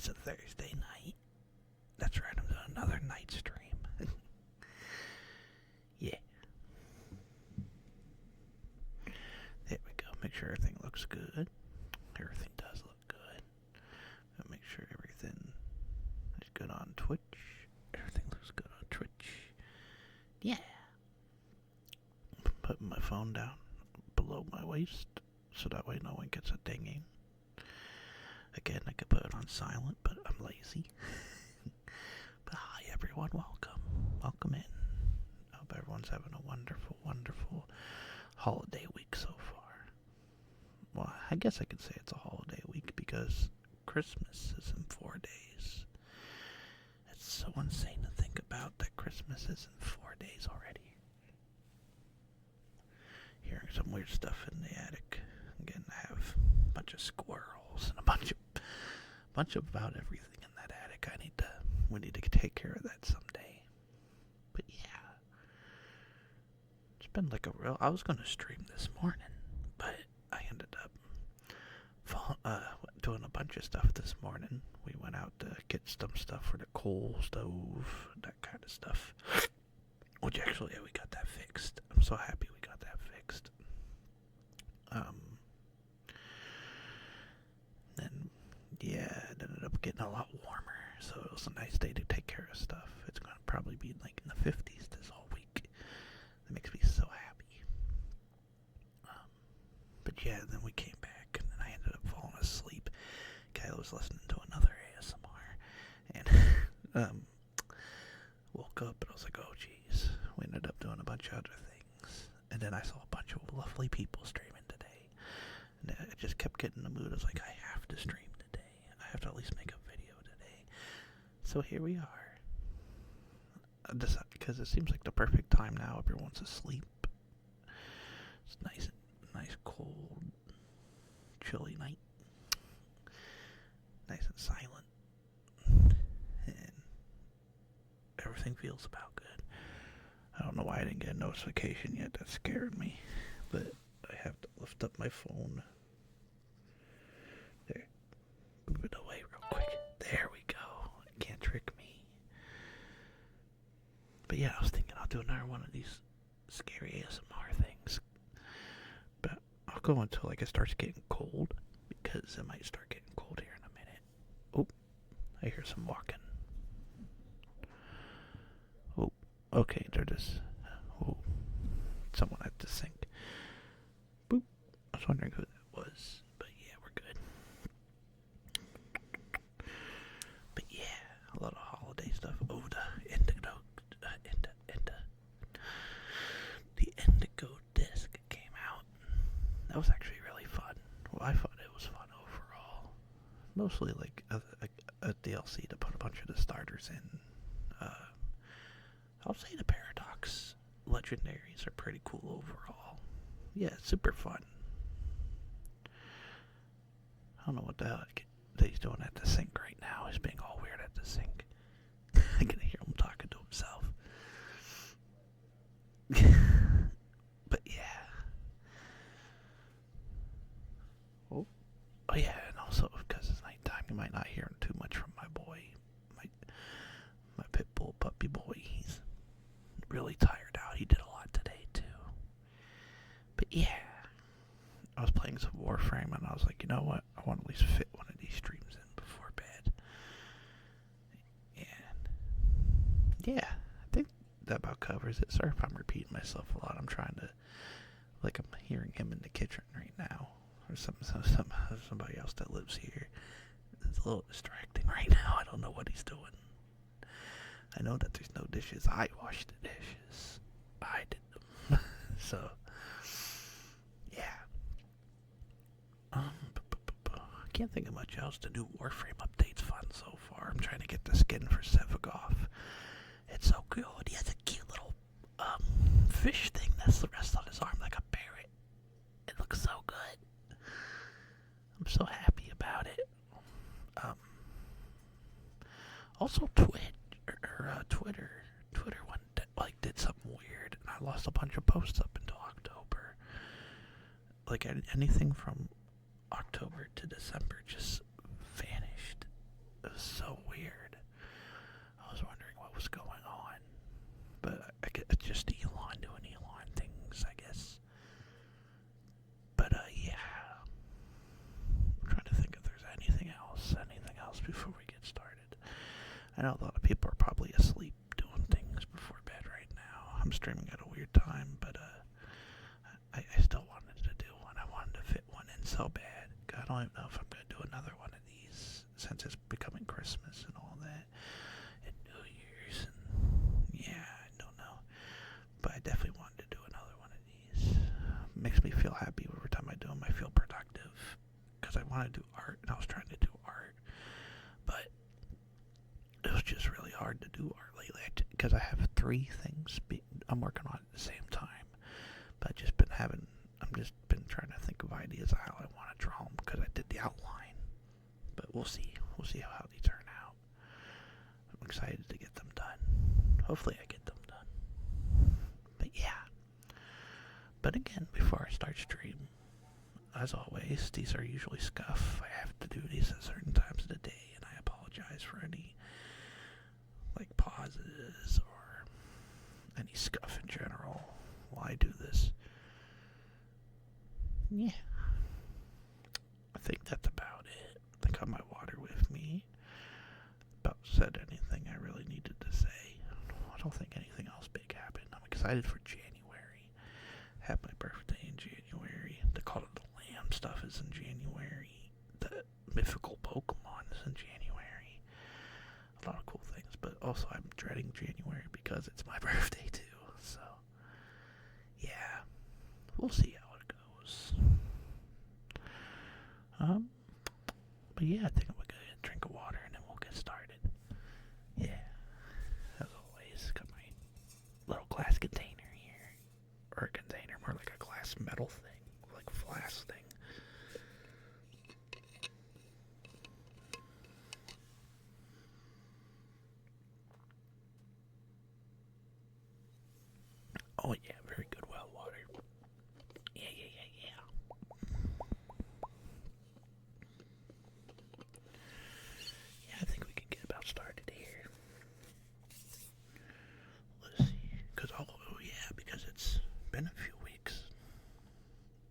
It's a Thursday night. That's right, I'm doing another night stream. Yeah. There we go. Make sure everything looks good. Everything does look good. But make sure everything is good on Twitch. Everything looks good on Twitch. Yeah. Putting my phone down below my waist so that way no one gets a dinging. Again, I could put it on silent, but I'm lazy. But hi everyone, welcome. Welcome in. I hope everyone's having a wonderful, wonderful holiday week so far. Well, I guess I could say it's a holiday week because Christmas is in 4 days. It's so insane to think about that Christmas is in 4 days already. Hearing some weird stuff in the attic. Again, I have a bunch of squirrels and a bunch of about everything in that attic. We need to take care of that someday. But yeah, it's been like I was going to stream this morning, but I ended up doing a bunch of stuff this morning. We went out to get some stuff for the coal stove, that kind of stuff. Which actually, we got that fixed. I'm so happy we got that fixed. Then, yeah, it ended up getting a lot warmer, so it was a nice day to take care of stuff. It's going to probably be like in the 50s this whole week. That makes me so happy. But yeah, then we came back, and then I ended up falling asleep. Kayla was listening to another ASMR, and woke up, and I was like, oh, geez. We ended up doing a bunch of other things. And then I saw a bunch of lovely people streaming today. And I just kept getting in the mood. I was like, I have to stream today. I have to at least make a video today. So here we are. Because it seems like the perfect time now. Everyone's asleep. It's nice, cold, chilly night. Nice and silent. And everything feels about good. I don't know why I didn't get a notification yet. That scared me. But I have to lift up my phone. There. Move it away real quick. There we go. You can't trick me. But yeah, I was thinking I'll do another one of these scary ASMR things. But I'll go until it starts getting cold. Because it might start getting cold here in a minute. Oh, I hear some walking. Oh, okay, there it is. Oh, someone at the sink. Boop. I was wondering who that was, but yeah, we're good. But yeah, a lot of holiday stuff. Oh, the Indigo disc came out. That was actually really fun. Well, I thought it was fun overall. Mostly like a DLC to put a bunch of the starters in. I'll say the Paradox legendaries are pretty cool overall. Yeah, it's super fun. I don't know what the hell he's doing at the sink right now. He's being all weird at the sink. I can hear him talking to himself. But yeah. Oh yeah, and also because it's nighttime, you might not hear too much from my boy, my pit bull puppy boy. He's really tired out. He did a lot today too. But yeah, I was playing some Warframe, and I was like, you know what? I want to at least fit one of these streams in before bed. And yeah, I think that about covers it. Sorry if I'm repeating myself a lot. I'm trying to, I'm hearing him in the kitchen right now, or somebody else that lives here. It's a little distracting right now. I don't know what he's doing. I know that there's no dishes. I washed the dishes. I did them. So, yeah. I can't think of much else. The new Warframe update's fun so far. I'm trying to get the skin for Sevagoth. It's so good. He has a cute little fish thing that's the rest on his arm like a parrot. It looks so good. I'm so happy about it. Also Twitter did something weird, and I lost a bunch of posts up until October. Like anything from October to December just vanished. It was it's just Elon doing Elon things, I guess. But yeah, I'm trying to think if there's anything else before we get started. I know a lot of people are probably asleep doing things before bed right now. I'm streaming at a weird time, but I still wanted to do one. I wanted to fit one in so bad. I don't even know if I'm going to do another one of these since it's becoming Christmas and all that. And New Year's. And yeah, I don't know. But I definitely wanted to do another one of these. Makes me feel happy every time I do them. I feel productive. Because I want to do art, and I was trying to do art. But it was just really hard to do art lately. Because I have 3 things I'm working on at the same time. But I've just been trying to think of ideas of how I want to draw them because I did the outline. But we'll see. We'll see how they turn out. I'm excited to get them done. Hopefully I get them done. But yeah. But again, before I start stream, as always, these are usually scuff. I have to do these at certain times of the day, and I apologize for any pauses or any scuff in general while I do this. Yeah. I think that's about it. I got my water with me. About said anything I really needed to say. I don't think anything else big happened. I'm excited for January. I have my birthday in January. The Call of the Lamb stuff is in January. The mythical Pokemon is in January. A lot of cool things, but also I'm dreading January because it's my birthday too. So, yeah. We'll see how it goes. But yeah, I think I'm gonna get a drink of water and then we'll get started. Yeah, as always, got my little glass container here, or a container, more like a glass metal thing, like a flask thing. Oh yeah, very good well water. Yeah. Yeah, I think we can get about started here. Let's see, because it's been a few weeks.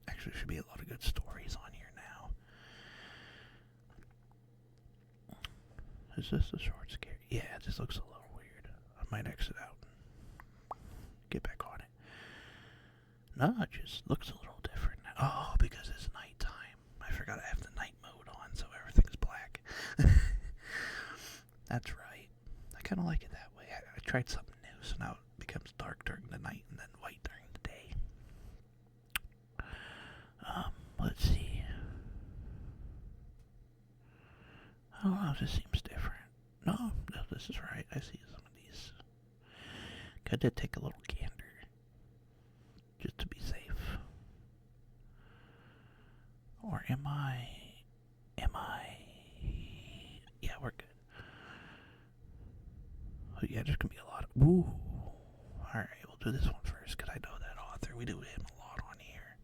Actually, there should be a lot of good stories on here now. Is this the short scare? Yeah, it just looks a little weird. I might exit out and get back on it. No, it just looks a little different now. Oh, because it's nighttime. I forgot I have the night mode on, so everything's black. That's right. I kind of like it that way. I tried something new, so now it becomes dark during the night and then white during the day. Let's see. I don't know, this seems different. No, this is right. I see some of these. I did take a little gander, just to be safe. Or am I? Yeah, we're good. Oh yeah, there's gonna be a lot of, ooh. Alright, we'll do this one first, because I know that author. We do him a lot on here.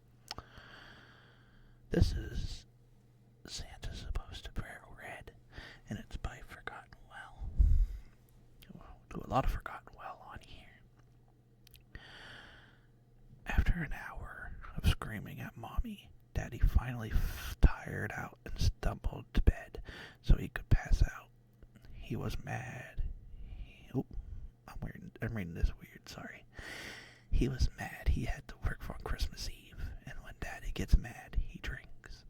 This is Santa's Supposed to Wear Red, and it's by Forgotten Well. We'll do a lot of Forgotten Well on here. After an hour of screaming at Mommy, Daddy finally tired out and stumbled to bed so he could pass out. He was mad. I'm reading this weird, sorry. He was mad he had to work on Christmas Eve, and when Daddy gets mad, he drinks.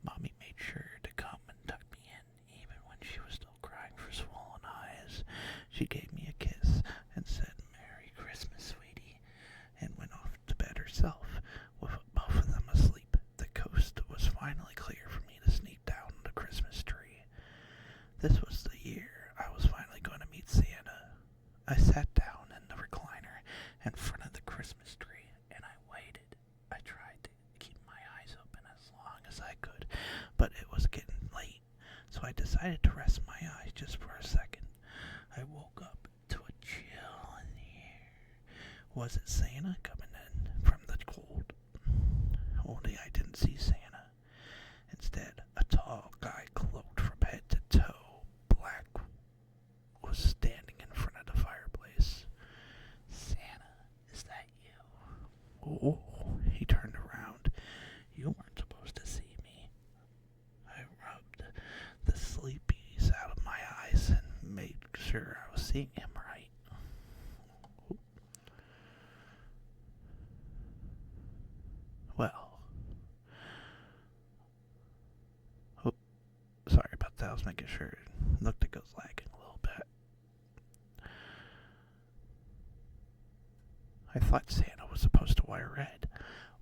Mommy made sure to come and tuck me in, even when she was still crying for swollen eyes. She gave me a kiss and said, "Merry Christmas, sweetie," and went off to bed herself. With both of them asleep, the coast was finally clear for me to sneak down the Christmas tree. This was the year I was finally going to meet Santa. I sat down in the recliner in front of the Christmas tree and I waited. I tried to keep my eyes open as long as I could, but it was getting late, so I decided to rest my eyes just for a second. I woke up to a chill in the air. Was it Santa coming in from the cold? Only I didn't see Santa. Instead, a tall guy cloaked from head to toe, black, was standing in front of the fireplace. Oh, he turned around. You weren't supposed to see me. I rubbed the sleepies out of my eyes and made sure I was seeing him right. Well, sorry about that. I was making sure it looked like it was lagging a little bit. I thought Santa was supposed to wear red.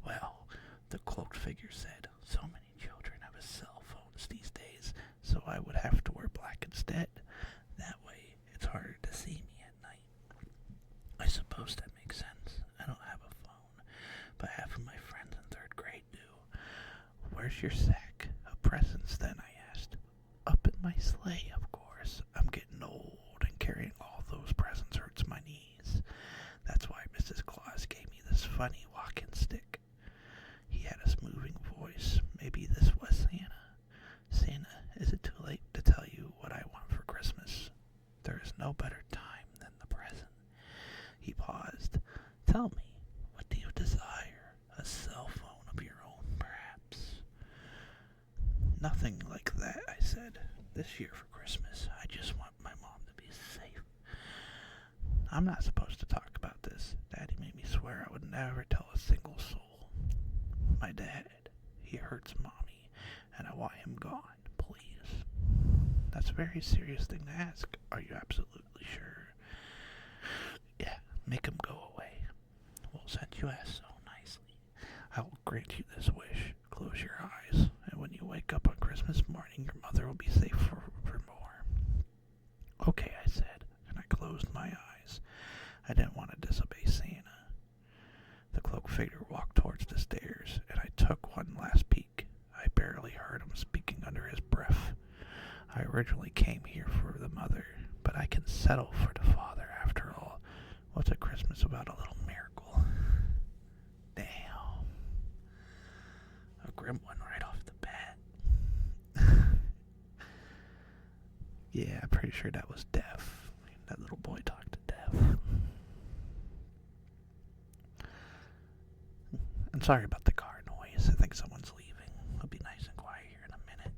Well, the cloaked figure said, so many children have cell phones these days, so I would have to wear black instead. That way, it's harder to see me at night. I suppose that makes sense. I don't have a phone, but half of my friends in third grade do. Where's your sack of presents then, I asked. Up in my sleigh, of course. I'm getting old, and carrying all those presents hurts my knees. That's why Mrs. Claus gave me this funny walking stick. He had a smoothing voice. Maybe this was Santa. Santa, is it too late to tell you what I want for Christmas? There is no better time than the present. He paused. Tell me, what do you desire? A cell phone of your own, perhaps? Nothing like that, I said. This year for Christmas, I just want my mom to be safe. I'm not supposed to talk about this. Daddy made me swear I would never tell a single soul. My dad, he hurts Mommy, and I want him gone, please. That's a very serious thing to ask. Are you absolutely sure? Yeah, make him go away. Well, since you asked so nicely, I will grant you this wish. Close your eyes, and when you wake up on Christmas morning, your mother will be safe forevermore. Okay, I said, and I closed my eyes. I didn't want to disobey Santa. The cloaked figure walked towards the stairs, and I took one last peek. I barely heard him speaking under his breath. I originally came here for the mother, but I can settle for the father after all. What's a Christmas without a little miracle? Damn. A grim one right off the bat. Yeah, I'm pretty sure that was Death. That little boy talked to Death. I'm sorry about the car noise. I think someone's leaving. It'll be nice and quiet here in a minute.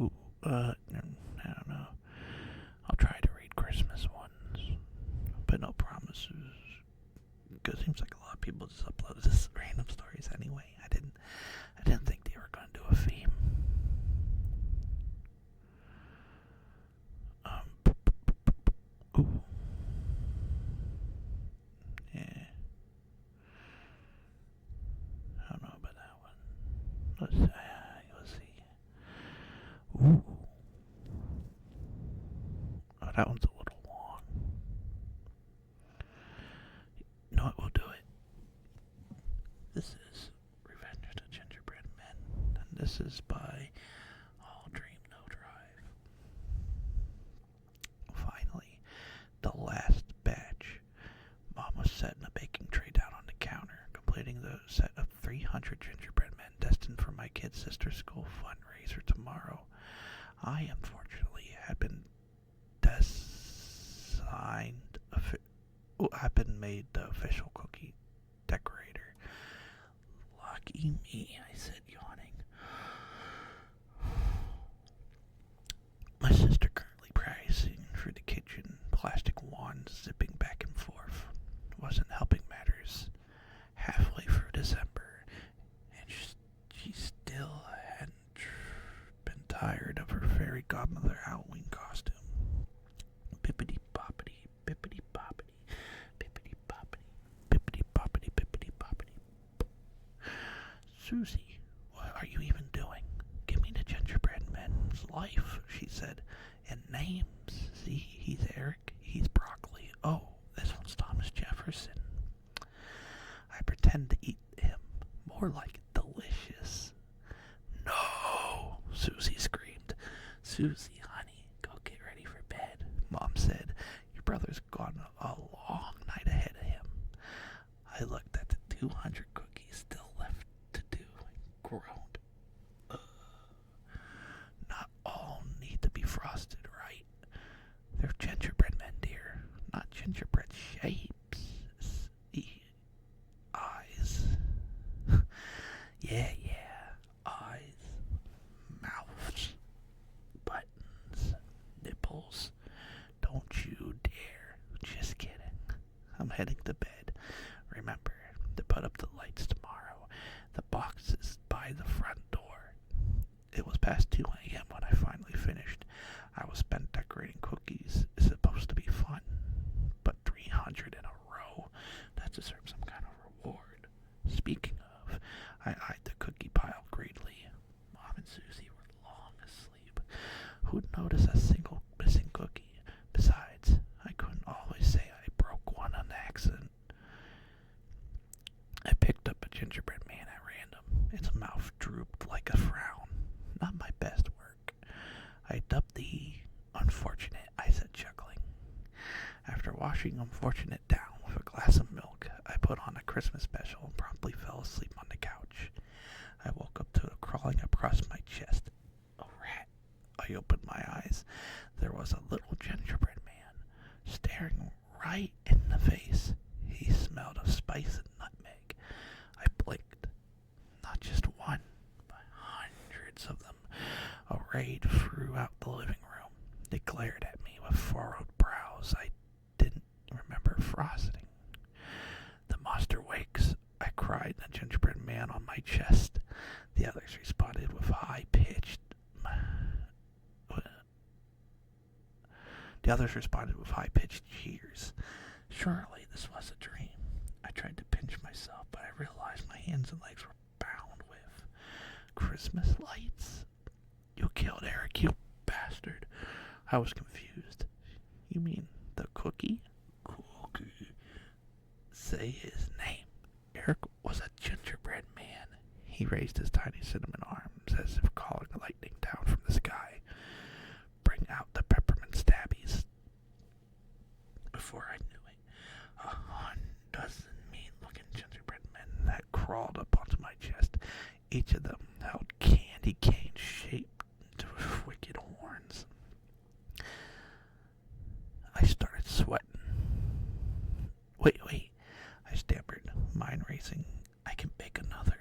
Ooh, I don't know. I'll try to read Christmas ones, but no promises. Because it seems like a lot of people just upload this random stories anyway. I didn't think they were going to do a theme. Ooh. Yeah. I don't know about that one. Let's see. Ooh. Oh, that one's a little long. You know what? We'll do it. This is Revenge of the Gingerbread Men, and this is by All Dream No Drive. Finally, the last batch. Mom was setting a baking tray down on the counter, completing the set of 300 gingerbread men destined for my kid's sister's school fundraiser tomorrow. I, unfortunately, had been I've been made the official cookie decorator. Lucky me, I said, yawning. My sister currently practicing through the kitchen, plastic wands zipping back and forth. Wasn't helping matters. Halfway through December, and she still hadn't been tired of her fairy godmother Halloween costume. Bippity boppity, bippity boppity, bippity boppity, bippity boppity, bippity boppity. Susie, what are you even doing? Give me the gingerbread man's life, she said. And names. See, he's Eric, he's Broccoli. Oh, this one's Thomas Jefferson. I pretend to eat him. More like delicious. No, Susie screamed. Susie, honey, go get ready for bed, Mom said. Your brother's gone a long night ahead of him. I looked at the 200 cookies still left to do and groaned. Not all need to be frosted, right? They're gingerbread men, dear. spent decorating cookies is supposed to be fun, but 300 in a row, that deserves some kind of reward. Speaking of, I eyed the cookie pile greedily. Mom and Susie were long asleep. Who'd notice a single missing cookie? Besides, I couldn't always say I broke one on accident. I picked up a gingerbread man at random. Its mouth drooped like a frown. Not my best work. I dubbed the unfortunate, I said, chuckling. After washing unfortunate down with a glass of milk, I put on a Christmas special and promptly fell asleep on the couch. I woke up to it crawling across my chest. A rat. I opened my eyes. There was a little gingerbread man staring right in the face. He smelled of spice and nutmeg. I blinked. Not just one, but hundreds of them, arrayed throughout the living room. They glared at me with furrowed brows. I didn't remember frosting. The monster wakes, I cried, the gingerbread man on my chest. The others responded with high-pitched cheers. Surely this was a dream. I tried to pinch myself, but I realized my hands and legs were bound with Christmas lights. You killed Eric, you bastard. I was confused. You mean the cookie? Cookie. Say his name. Eric was a gingerbread man. He raised his tiny cinnamon arms as if calling the lightning down from the sky. Bring out the peppermint stabbies. Before I knew it, 100 mean-looking gingerbread men had crawled up onto my chest. Each of them held candy cane shaped into wicked horns. I started sweating. Wait, I stammered, mind racing. I can bake another.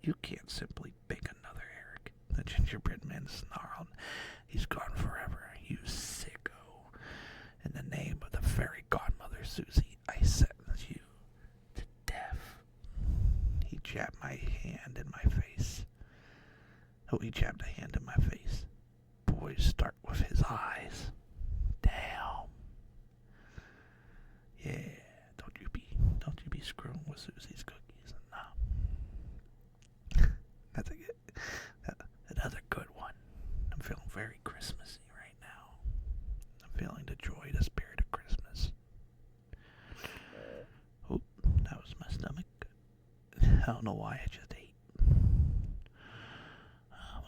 You can't simply bake another, Eric. The gingerbread man snarled. He's gone forever, you sicko. In the name of the fairy godmother, Susie, I sentence you to death. He jabbed a hand in my face. Boys start with his eyes. Damn. Yeah, don't you be screwing with Susie's cookies. No. That's another good one. I'm feeling very Christmassy right now. I'm feeling the joy, the spirit of Christmas. Oop, that was my stomach. I don't know why I just ate.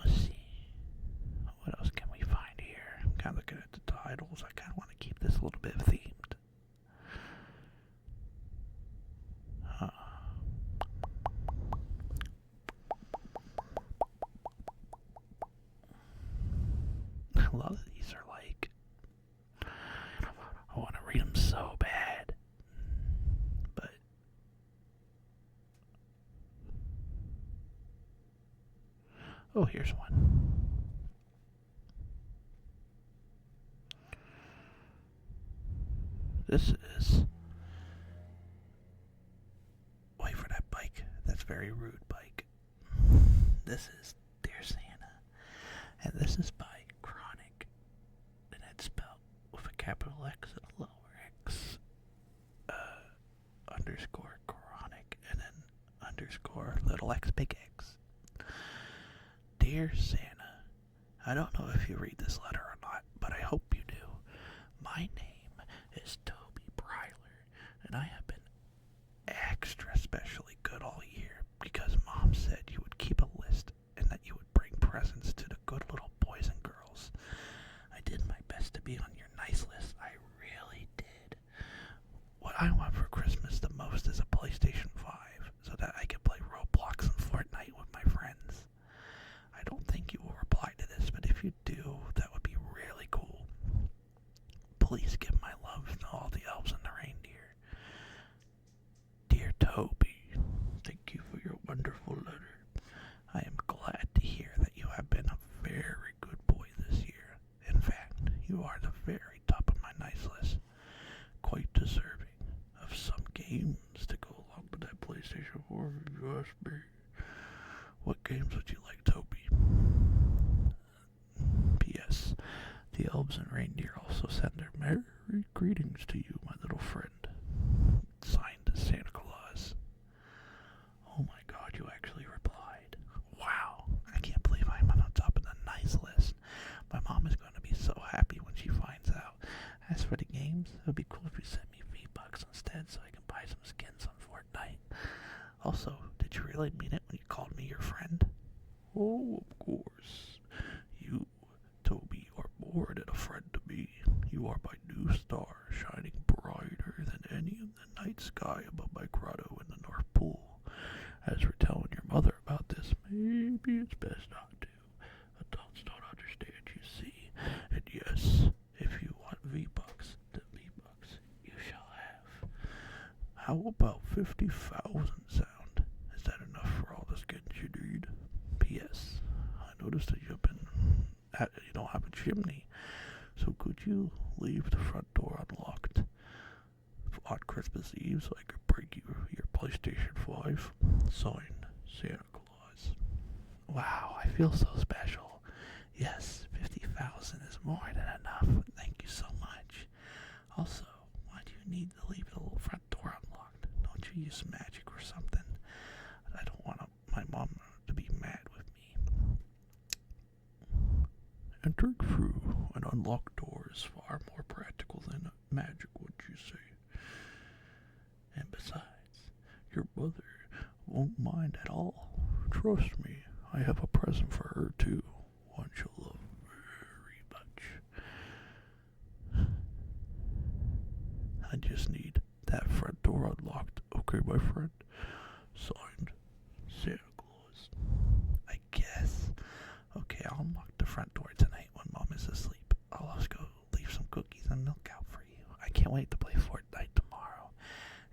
Let's see. What else can we find here? I'm kind of looking at the titles. I kind of want to keep this a little bit themed. A lot of these are like, I want to read them so bad, but oh, here's one. This is, wait for that bike. That's very rude, bike. This is Dear Santa, and this is by Chronic, and it's spelled with a capital X and a lower X, underscore Chronic, and then underscore little x big X. Dear Santa, I don't know if you read this letter or not, but I hope you do. My name is Toby Bryler, and I have been extra specially good all year because Mom said you would keep a list and that you would bring presents to the good little boys and girls. I did my best to be on your nice list. I really did. What I want for Christmas the most is a PlayStation 5 so that I can play Roblox and Fortnite with my friends. I don't think you will reply to this, but if you do, that would be really cool. Please give my love to all the elves and the reindeer. Dear Toby, thank you for your wonderful letter. I am glad to hear that you have been a very good boy this year. In fact, you are the very top of my nice list. Quite deserving of some games to go along with that PlayStation 4 USB. What games would you like, Toby? P.S. The elves and reindeer also send their merry greetings to you, my little friend. Signed, Santa Claus. Oh my god, you actually replied. Wow, I can't believe I'm on top of the nice list. My mom is going to be so happy when she finds out. As for the games, it would be cool if you sent me V-Bucks instead so I can buy some skins on Fortnite. Also, did you really mean it when you called me your friend? Oh, of course. You, Toby, are more than a friend to me. You are my new star, shining brighter than any in the night sky above my grotto in the North Pole. As for telling your mother about this, maybe it's best not to. Adults don't understand, you see. And yes, if you want V-Bucks, the V-Bucks you shall have. How about 50,000 sound? Is that enough for all the skins you need? P.S. I noticed that you don't have a chimney, so could you leave the front door unlocked on Christmas Eve so I could bring you your PlayStation 5? Signed, Santa Claus. Wow, I feel so special. Yes, 50,000 is more than enough. Thank you so much. Also, why do you need to leave the little front door unlocked? Don't you use magic or something? I don't want my mom to be mad with me. Entering through an unlocked door is far more practical than magic, would you say? And besides, your mother won't mind at all. Trust me, I have a present for her too. One she'll love very much. I just need that front door unlocked, okay, my friend? Signed, Santa Claus. I guess. Okay, I'll unlock the front door tonight when Mom is asleep. I'll just go leave some cookies and milk out for you. I can't wait to play Fortnite tomorrow.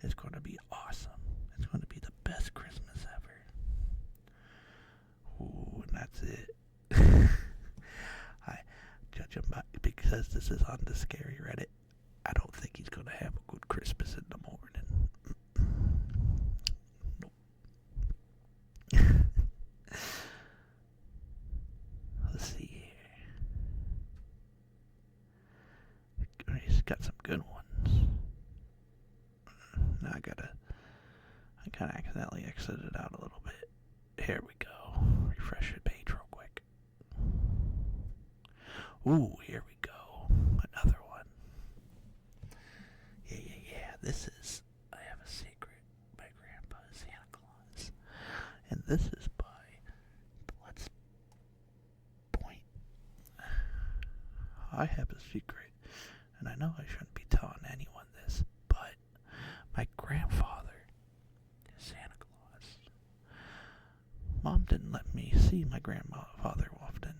It's going to be awesome. It's going to be the best Christmas ever. Ooh, and that's it. I judge him by, because this is on the scary Reddit. I don't think he's going to have a good Christmas in the morning. Nope. Let's see here. He's got some good ones. Now I kind of accidentally exited out a little bit. Here we go. Refresh the page real quick. Ooh, here we go. Another one. Yeah. This is I Have a Secret by Grandpa Santa Claus. And this is by Let's Point. I have a secret, and I know I shouldn't be telling anyone this, but my grandfather is Santa Claus. Mom didn't let me see my grandfather often.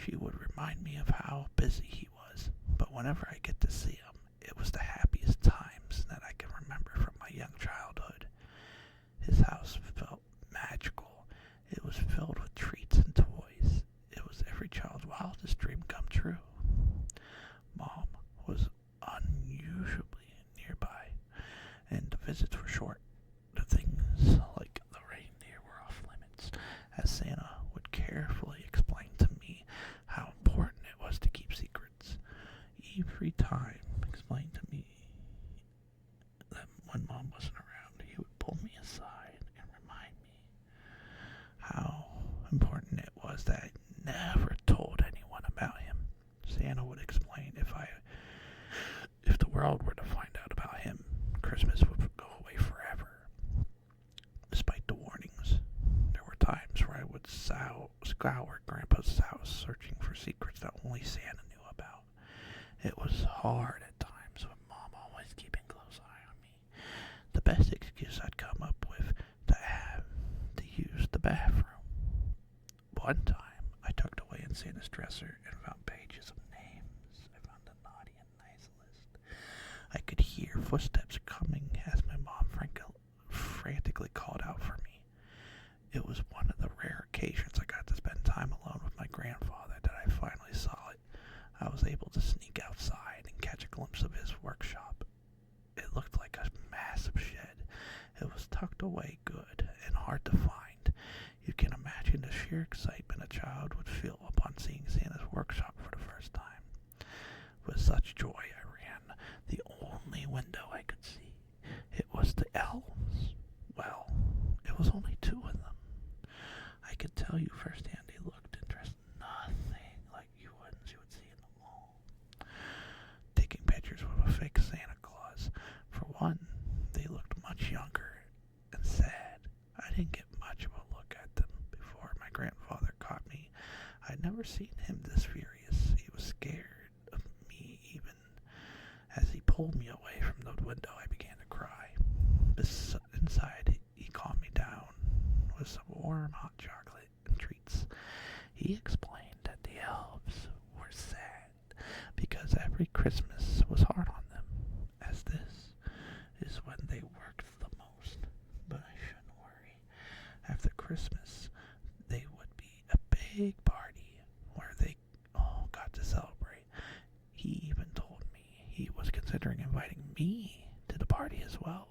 She would remind me of how busy he was, but whenever I get to see him, it was the happiest times that I can remember from my young childhood. His house felt magical. It was filled with treats and toys. It was every child's wildest dream come true. Mom was unusually nearby, and the visits were short. The things like the reindeer were off limits, as Santa would carefully explain to me how important it was to keep secrets. Every time explained to me that when Mom wasn't around, he would pull me aside and remind me how important it was that I never told anyone about him. Santa would explain if the world were to find out about him, Christmas would go away forever. Despite the warnings, there were times where I would scour Grandpa's house searching for secrets that only Santa knew about. It was hard at times with Mom always keeping a close eye on me. The best excuse I'd come up with to use the bathroom. One time, I tucked away in Santa's dresser and found pages of names. I found a naughty and nice list. I could hear footsteps coming as my mom frantically called out for me. It was one of the rare occasions I got to spend time alone with my grandfather that I finally saw it. I was able to sneak outside and catch a glimpse of his workshop. It looked like a massive shed. It was tucked away good and hard to find. You can imagine the sheer excitement a child would feel upon seeing Santa's workshop for the first time. With such joy I ran the only window I could see. It was the elves. Well, it was only two of them. I could tell you firsthand they looked and dressed nothing like ones you would see in the mall. Taking pictures with a fake Santa Claus. For one, they looked much younger and sad. I didn't get much of a look at them before my grandfather caught me. I'd never seen him this furious. He was scared of me even. As he pulled me away from the window, I began to cry. Inside, he calmed me down with some warm hot chocolate and treats. He explained that the elves were sad because every Christmas was hard on them, as this is when they worked the most. But I shouldn't worry. After Christmas, they would be a big party where they all got to celebrate. He even told me he was considering inviting me to the party as well.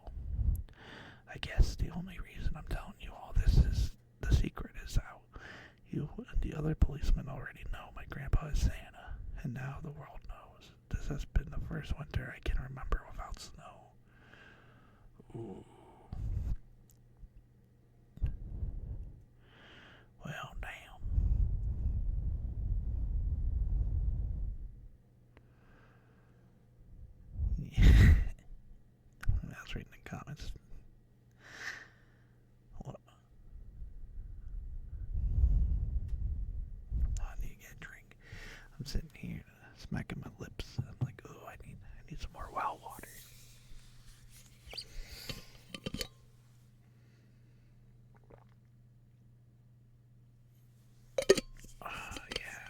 I guess the only reason I'm telling you all this is the secret is out. You and the other policemen already know my grandpa is Santa, and now the world knows. This has been the first winter I can remember without snow. Ooh. Well, damn. I was reading the comments. What? I need to get a drink. I'm sitting here smacking my lips. I'm like, oh, I need some more well water. Yeah.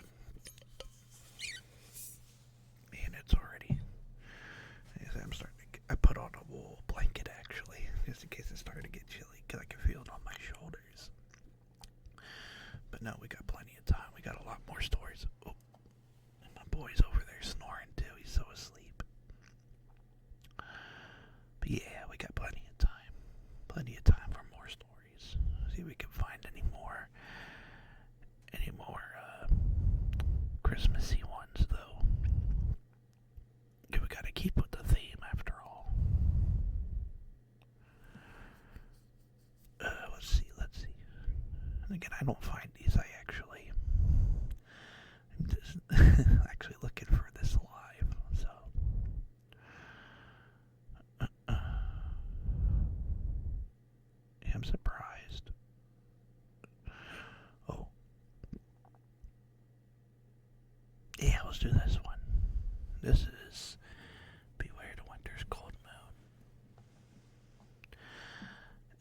And it's already. I'm starting to. I put on a wool blanket actually, just in case it started to get chilly, because I can feel it on my shoulders. But no, we got plenty of time. We got a lot more stories. Oh, and my boy's over there snoring too. He's so asleep. But yeah, we got plenty of time. Plenty of time for more stories. See if we can find any more Christmassy ones though. We gotta keep with the theme after all. Let's see. And again, I don't find these. I'm just actually looking for this live. So, yeah, I'm surprised. Oh, yeah, let's do this one. This is Beware the Winter's Cold Moon.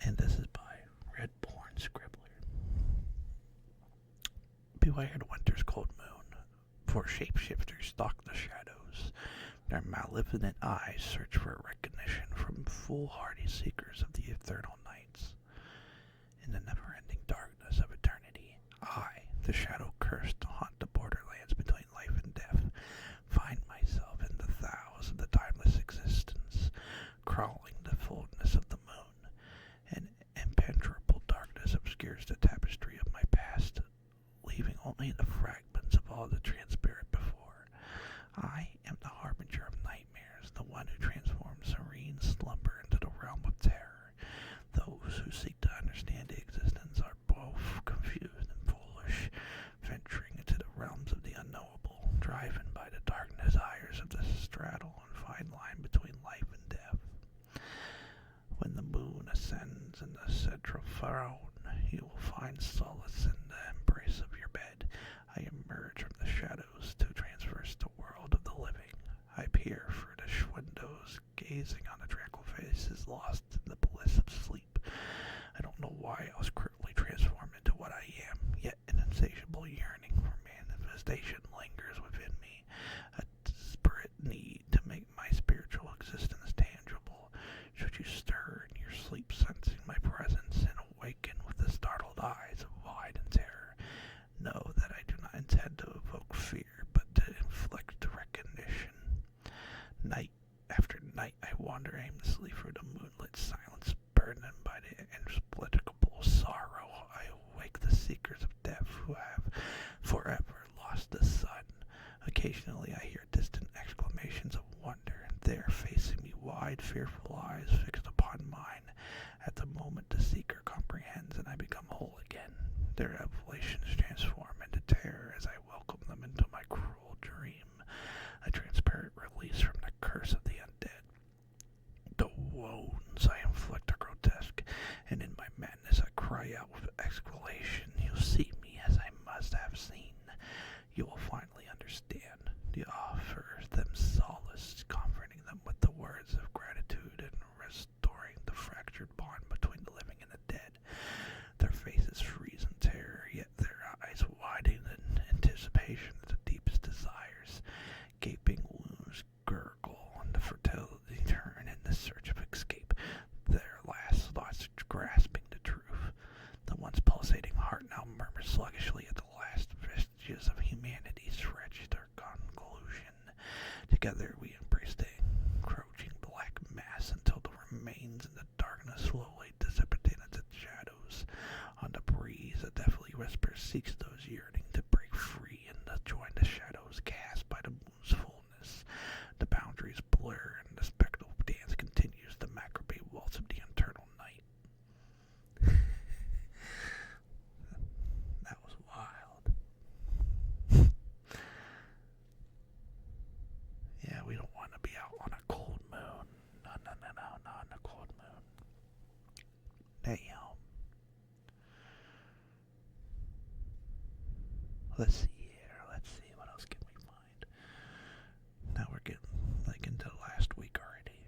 And this is by Redborn Scribbler. Beware the winter's cold moon, for shapeshifters stalk the shadows. Their malevolent eyes search for recognition from foolhardy seekers of the eternal nights. In the never-ending darkness of eternity, I, the shadow cursed to haunt the borderlands between life and death, find myself in the thoughs of the timeless existence, crawling the fullness of the moon. An impenetrable darkness obscures the tapestry of my past, leaving only the fragments of all the transparent before. I am the harbinger of nightmares, the one who transforms serene slumber into the realm of terror. Those who seek to understand the existence are both confused and foolish, venturing into the realms of the unknowable, driven by the dark desires of the straddle and fine line between life and death. When the moon ascends in the central throne, you will find solace in the embrace of your bed. I emerge from the shadows to traverse the world of the living. I peer through the windows, gazing on the tranquil faces lost in the bliss of sleep. I don't know why I was quickly transformed into what I am, yet an insatiable yearning for manifestation lingers within me, a desperate need to make my spiritual existence tangible. Should you stir in your sleep, sensing my presence, and awaken with the startled eyes of wide and terror, know that I do not intend to evoke fear, but to inflict recognition. Night after night I wander aimlessly through the moonlit silence, burdened by the inexplicable sorrow. I awake the seekers of death who have forever lost the sun. Occasionally I hear distant exclamations there facing me, wide, fearful eyes fixed upon mine. At the moment the seeker comprehends, and I become whole again. Their revelations transform into terror as I welcome them into my cruel dream, a transparent release from the curse of the undead. The wounds I inflict are grotesque, and in my madness I cry out with exclamation, "You see me as I must have seen." You will finally understand. You offer them solace, comforting them with the words of gratitude and restoring the fractured bond between the living and the dead. Their faces freeze in terror, yet their eyes widen in anticipation of the deepest desires. Gaping wounds gurgle, and the fertility turn in the search of escape, their last thoughts grasping the truth. The once pulsating heart now murmurs sluggishly at the last vestiges of humanity's wretched conclusion. Together we embrace the encroaching black mass until the remains in the darkness slowly dissipate into shadows. On the breeze, a deathly whisper seeks those yearning to break free and to join the shadows cast by the moon's fullness. The boundaries blur, and the spectral dance continues, the macabre waltz of the eternal night. That was wild. Yeah, we don't want to be out on a cold moon. No, not on a cold moon. Damn. Let's see here. Let's see, what else can we find? Now we're getting into last week already.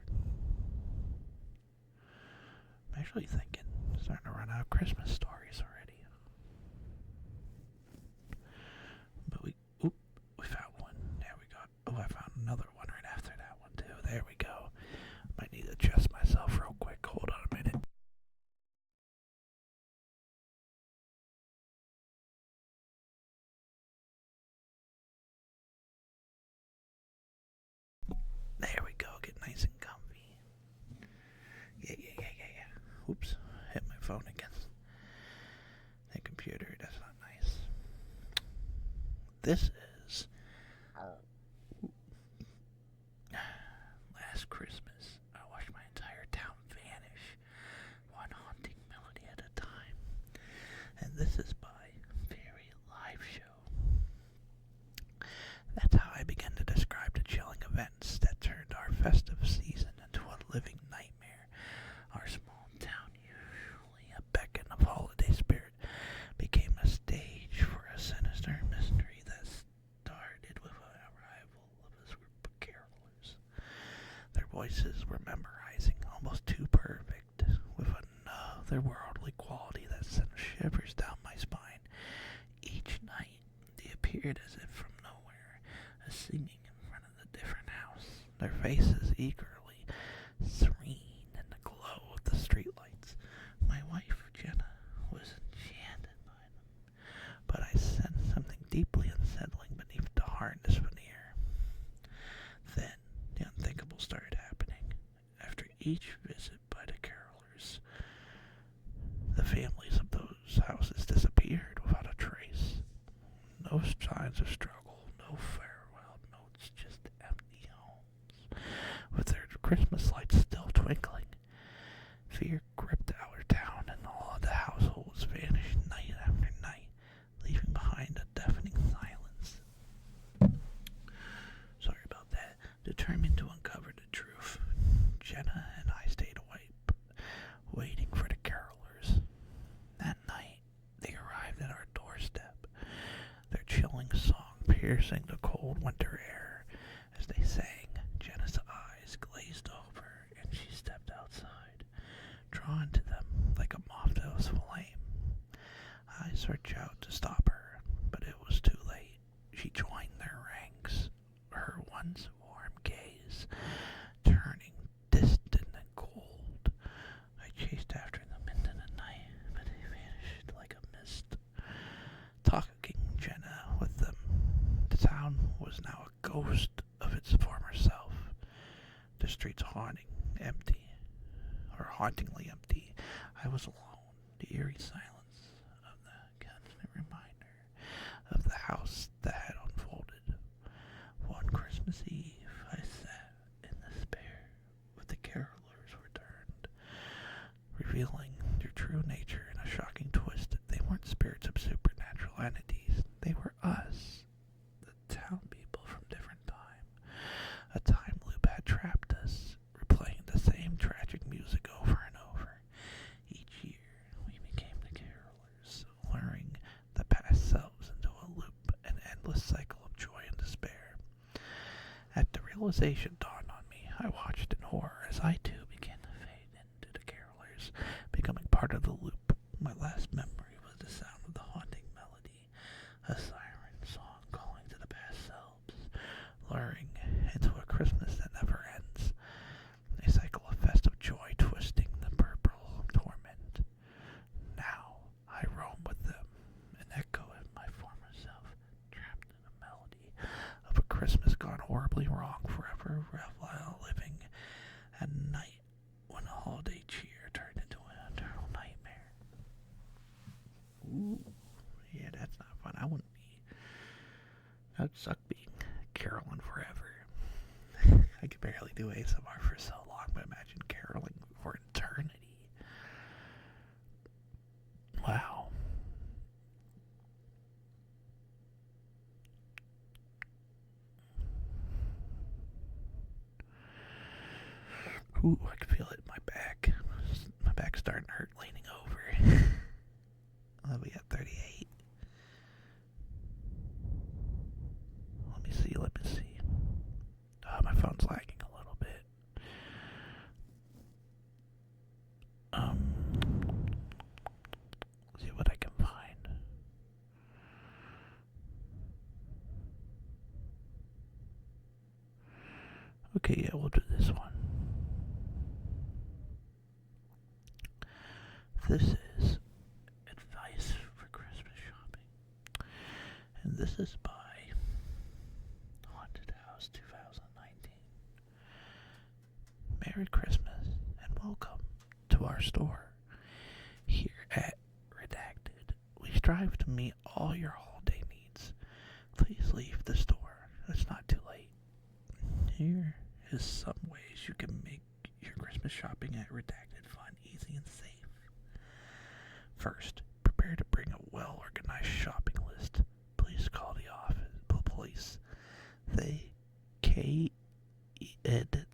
I'm actually thinking, starting to run out of Christmas stories already. But we found one. There we go. Oh, I found another one right after that one too. There we go. Might need to adjust myself real quick. Hold on a minute. There we go. Get nice and comfy. Yeah. Oops. Hit my phone against the computer. That's not nice. This is last Christmas. I watched my entire town vanish, one haunting melody at a time. And this is by Fairy Live Show. That's how I begin to describe the chilling events that turned our festive season into a living nightmare. Our small town, usually a beacon of holiday spirit, became a stage for a sinister mystery that started with the arrival of a group of carolers. Their voices were memorizing, almost too perfect, with another worldly quality that sent shivers down my spine. Each night, they appeared as if from nowhere, singing in front of the different house, their faces eagerly serene in the glow of the streetlights. My wife, Jenna, was enchanted by them, but I sensed something deeply unsettling beneath the hardness veneer. Then, the unthinkable started happening. After each visit by the carolers, the families of those houses disappeared without a trace. No signs of struggle, no farewell notes, just empty homes, with their Christmas lights still twinkling. Fear gripped our town, and all of the households vanished night after night, leaving behind a deafening silence. Sorry about that. Determined to uncover the truth, Jenna and I stayed awake, waiting for the carolers. That night, they arrived at our doorstep, their chilling song piercing the cold winter air. As they sang, Jenna's eyes glazed over, and she stepped outside, drawn to them like a moth to a flame. I searched out to stop her, but it was too late. She joined their ranks, her once warm gaze turning distant and cold. I chased after them into the night, but they vanished like a mist. Talking Jenna with them, the town was now a ghost of its former self. The streets hauntingly empty. I was alone. The eerie silence of the constant reminder of the house that had unfolded. One Christmas Eve, I sat in the A time loop had trapped us, replaying the same tragic music over and over. Each year, we became the carolers, luring the past selves into a loop, an endless cycle of joy and despair. At the realization dawned on me, I watched in horror as I too began to fade into the carolers, becoming part of the loop. My last memory was the sound of the haunting melody, a siren song calling to the past selves, luring into a Christmas that never ends, a cycle of festive joy twisting the purple torment. Now I roam with them, an echo of my former self, trapped in a melody of a Christmas gone horribly wrong, forever while living at night when a holiday cheer turned into an eternal nightmare. Ooh, yeah, that's not fun. I wouldn't be. That'd suck being caroling forever. I could barely do ASMR for so long, but imagine caroling for eternity. Wow. Ooh, I can feel it in my back. My back's starting to hurt leaning over. I'll be at 38. Let me see. My phone's lagging a little bit. See what I can find. Okay, yeah, we'll do this one. This is Advice for Christmas Shopping. And this is by Haunted House 2019. Merry Christmas and welcome to our store. Here at Redacted, we strive to meet all your holiday needs. Please leave the store. It's not too late. Here is some ways you can make your Christmas shopping at Redacted fun, easy, and safe. First, prepare to bring a well-organized shopping list. Please call the police. They K-ed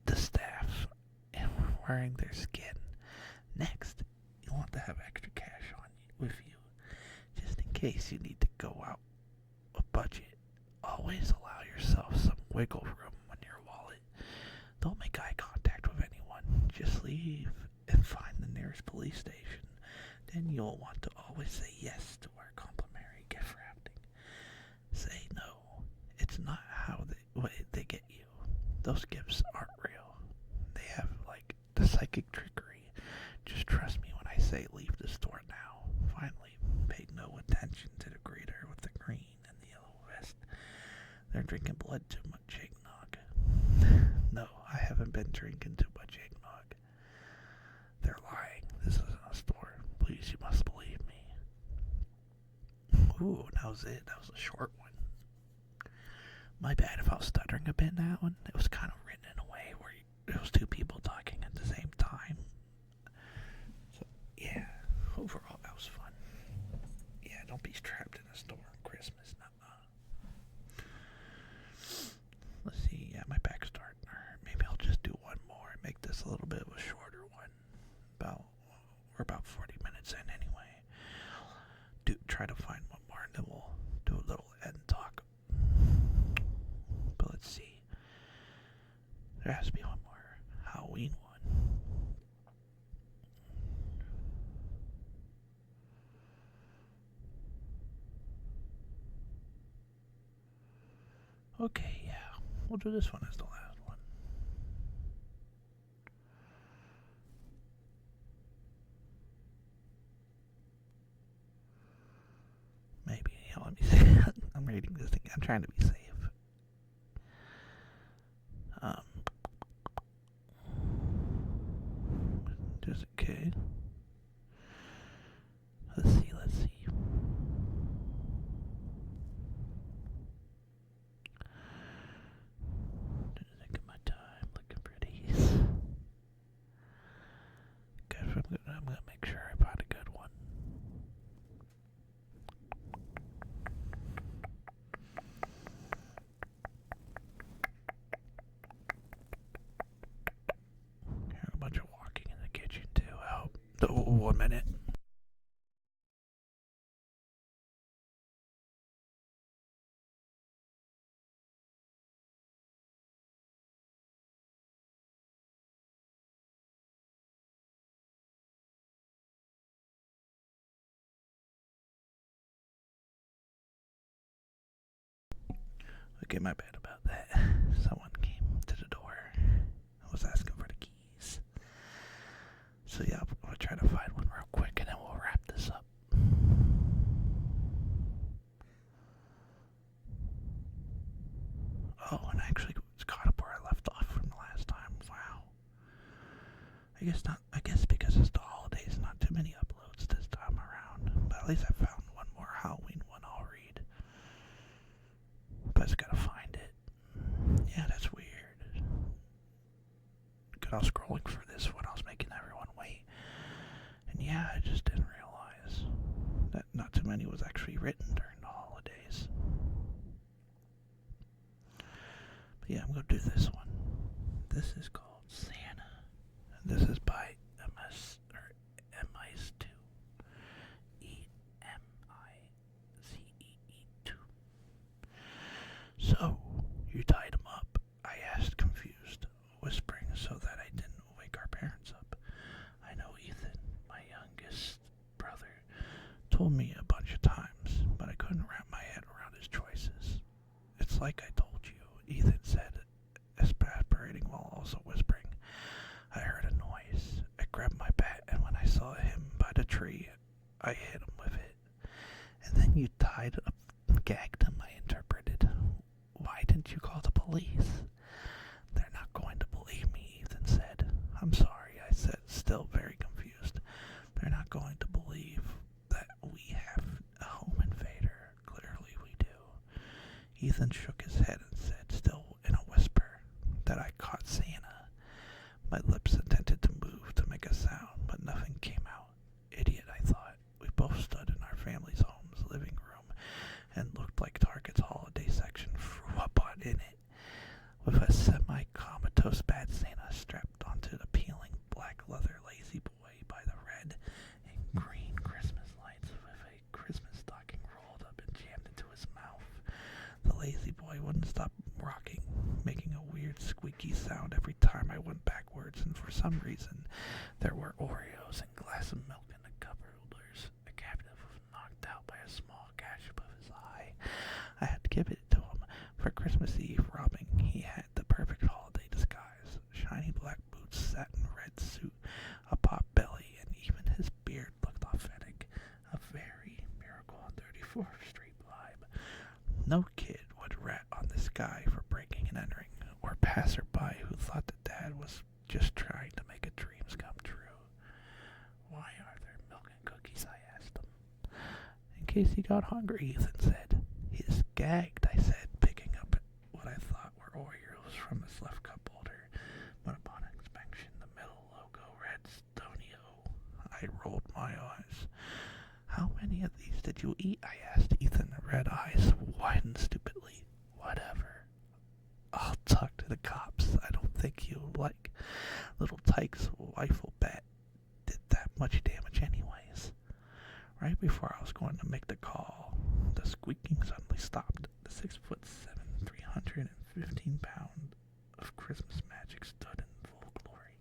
the staff and wearing their skin. Next, you want to have extra cash on you with you, just in case you need to go out a budget. Always allow yourself some wiggle room on your wallet. Don't make eye contact with anyone. Just leave and find the nearest police station. Then you'll want to always say yes to our complimentary gift wrapping. Say no. It's not how they get you. Those gifts aren't real. They have, like, the psychic trickery. Just trust me when I say leave the store now. Finally, pay no attention to the greeter with the green and the yellow vest. They're drinking blood too much eggnog. No, I haven't been drinking too much eggnog. They're lying. This isn't a store. Please, you must believe me. Ooh, that was it. That was a short one. My bad if I was stuttering a bit in that one. It was kind of written in a way where it was two people talking at the same time. So, yeah, overall that was fun. Yeah, don't be trapped in a store on Christmas. Nuh-uh. Let's see, yeah, my back's starting to hurt. Maybe I'll just do one more and make this a little bit of a shorter one. We're about 40 minutes in anyway. Try to find one more and then we'll do a little end talk. But let's see. There has to be one more Halloween one. Okay, yeah. We'll do this one as the last one. Maybe, let me see. I'm reading this thing. I'm trying to be safe. Just okay. Let's see. Taking my time, looking for these. Guys, I'm gonna make sure I find a good one. 1 minute. Okay, my bad about that. Someone came to the door and was asking for the keys. So yeah, I'll try to find one real quick and then we'll wrap this up. Oh, and actually it's caught up where I left off from the last time. Wow. I guess not. I guess because it's the holidays, not too many uploads this time around. But at least I found one more Halloween one I'll read. But I just gotta find it. Yeah, that's weird. Because I was scrolling for this when I was making everyone wait. And yeah, I just didn't realize that not too many was actually written during the holidays. But yeah, I'm gonna do this one. This is called Santa. And this is by Emice2. Emice2. So, you tied him up? I asked, confused, whispering so that I didn't wake our parents up. I know Ethan, my youngest brother, told me a bunch of times, but I couldn't wrap my head around his choices. It's like I told you, Ethan said, aspirating while also whispering. I heard a noise. I grabbed my bat, and when I saw him by the tree, I hit him with it. And then you tied up and gagged him, I interpreted. Why didn't you call the police? They're not going to believe me, Ethan said. I'm sorry, I said, still very confused. They're not going to believe that we have a home invader. Clearly we do. Ethan shook his head and said, still in a whisper, that I caught Santa. My lips intended to move to make a sound, but nothing came out. Idiot, I thought. We both stood in our family's home's living room and looked like Target's holiday section threw up on in it. With a semi-comatose bad Santa strapped onto the peeling black leather lazy boy by the red and green Christmas lights with a Christmas stocking rolled up and jammed into his mouth. The lazy boy wouldn't stop rocking, making a weird squeaky sound every time I went backwards, and for some reason there were Oreos and glass of milk in the cupboard holders. A captive was knocked out by a small gash above his eye. I had to give it to him. For Christmas Eve robbing, he had the perfect holiday disguise. Shiny black boots, satin red suit, a pot belly, and even his beard looked authentic. A very Miracle on 34th Street vibe. No kid would rat on this guy for breaking and entering, or passerby who thought that Dad was just trying to make his dreams come true. Why are there milk and cookies? I asked him. In case he got hungry, Ethan said. He's gagged, I said, picking up what I thought were Oreos from his left cup holder. But upon inspection, the middle logo read Stonio. I rolled my eyes. How many of these did you eat? I asked. Ethan, red eyes widened stupidly. Whatever. I'll talk to the cops. I don't think you'll like. Little Tyke's rifle bat did that much damage anyways. Right before I was going to make the call, the squeaking suddenly stopped. The 6'7", 315-pound of Christmas magic stood in full glory,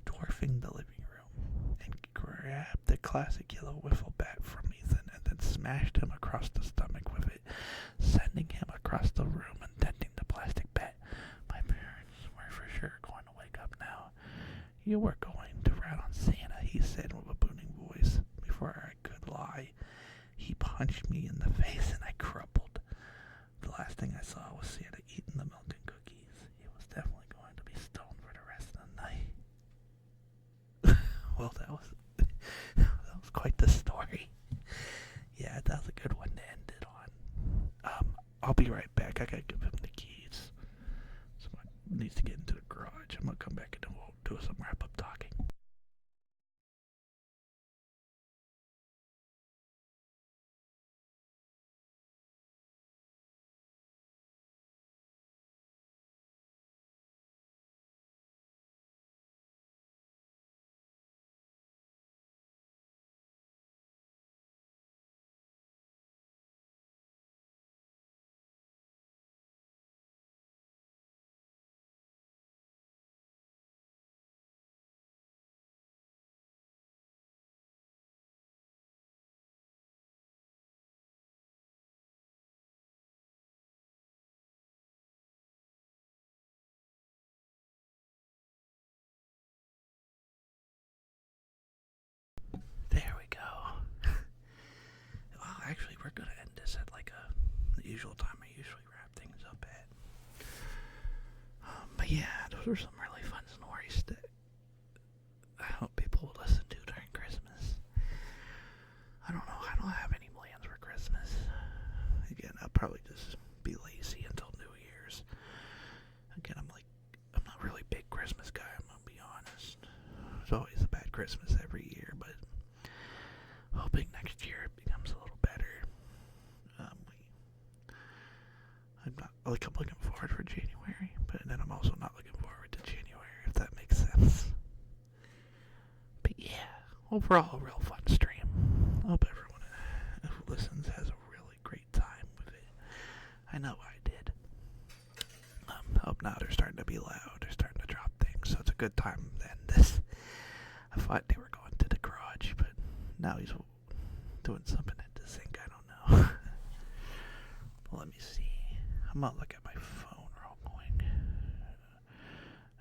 dwarfing the living room, and grabbed the classic yellow wiffle bat from Ethan and then smashed him across the stomach with it, sending him across the room and denting the plastic bat. My parents were for sure going to wake up now. You were going to rat on Santa, he said with a booming voice. Before I could lie, he punched me in the face and I crumpled. The last thing I saw was Santa eating the milk and cookies. He was definitely going to be stoned for the rest of the night. Well, that was quite the story. Yeah, that was a good one to end it on. I'll be right back. I gotta give him the keys. Someone needs to get into the garage. I'm gonna come back and then we'll do some wrap-up talking. usual time I usually wrap things up at. But yeah, those were some really fun stories that I hope people will listen to during Christmas. I don't know. I don't have any plans for Christmas. Again, I'll probably just be lazy until New Year's. Again, I'm not really a big Christmas guy, I'm gonna be honest. It's always a bad Christmas every year, but hoping next year it becomes a little better. I'm looking forward for January, but then I'm also not looking forward to January, if that makes sense. But yeah, overall a real fun stream. I hope everyone who listens has a really great time with it. I know I did. I hope now they're starting to be loud, they're starting to drop things, so it's a good time to end this. I thought they were going to the garage, but now he's doing something at the sink, I don't know. Let me see. I'm gonna look at my phone real quick.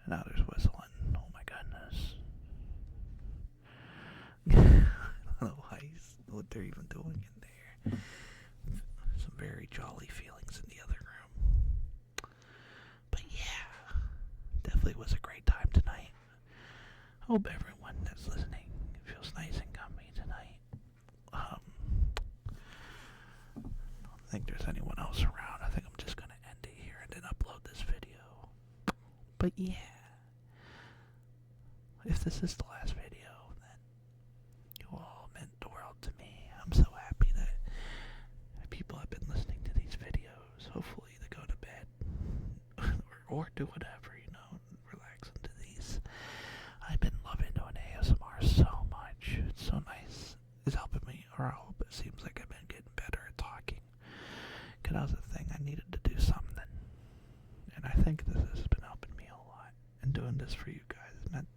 Now there's whistling. Oh my goodness. I don't know what they're even doing in there. Some very jolly feelings in the other room. But yeah, definitely was a great time tonight. Hope everyone that's listening feels nice and comfy tonight. I don't think there's anyone else around. I think I'm just gonna end it here and then upload this video. But yeah, if this is the last video, then you all meant the world to me. I'm so happy that people have been listening to these videos. Hopefully they go to bed or do whatever, relax into these. I've been loving doing ASMR so much. It's so nice. It's helping me, or I hope it seems like I've been getting better at talking. Because that was the thing, I needed to do something. And I think this has been helping me a lot. And doing this for you guys meant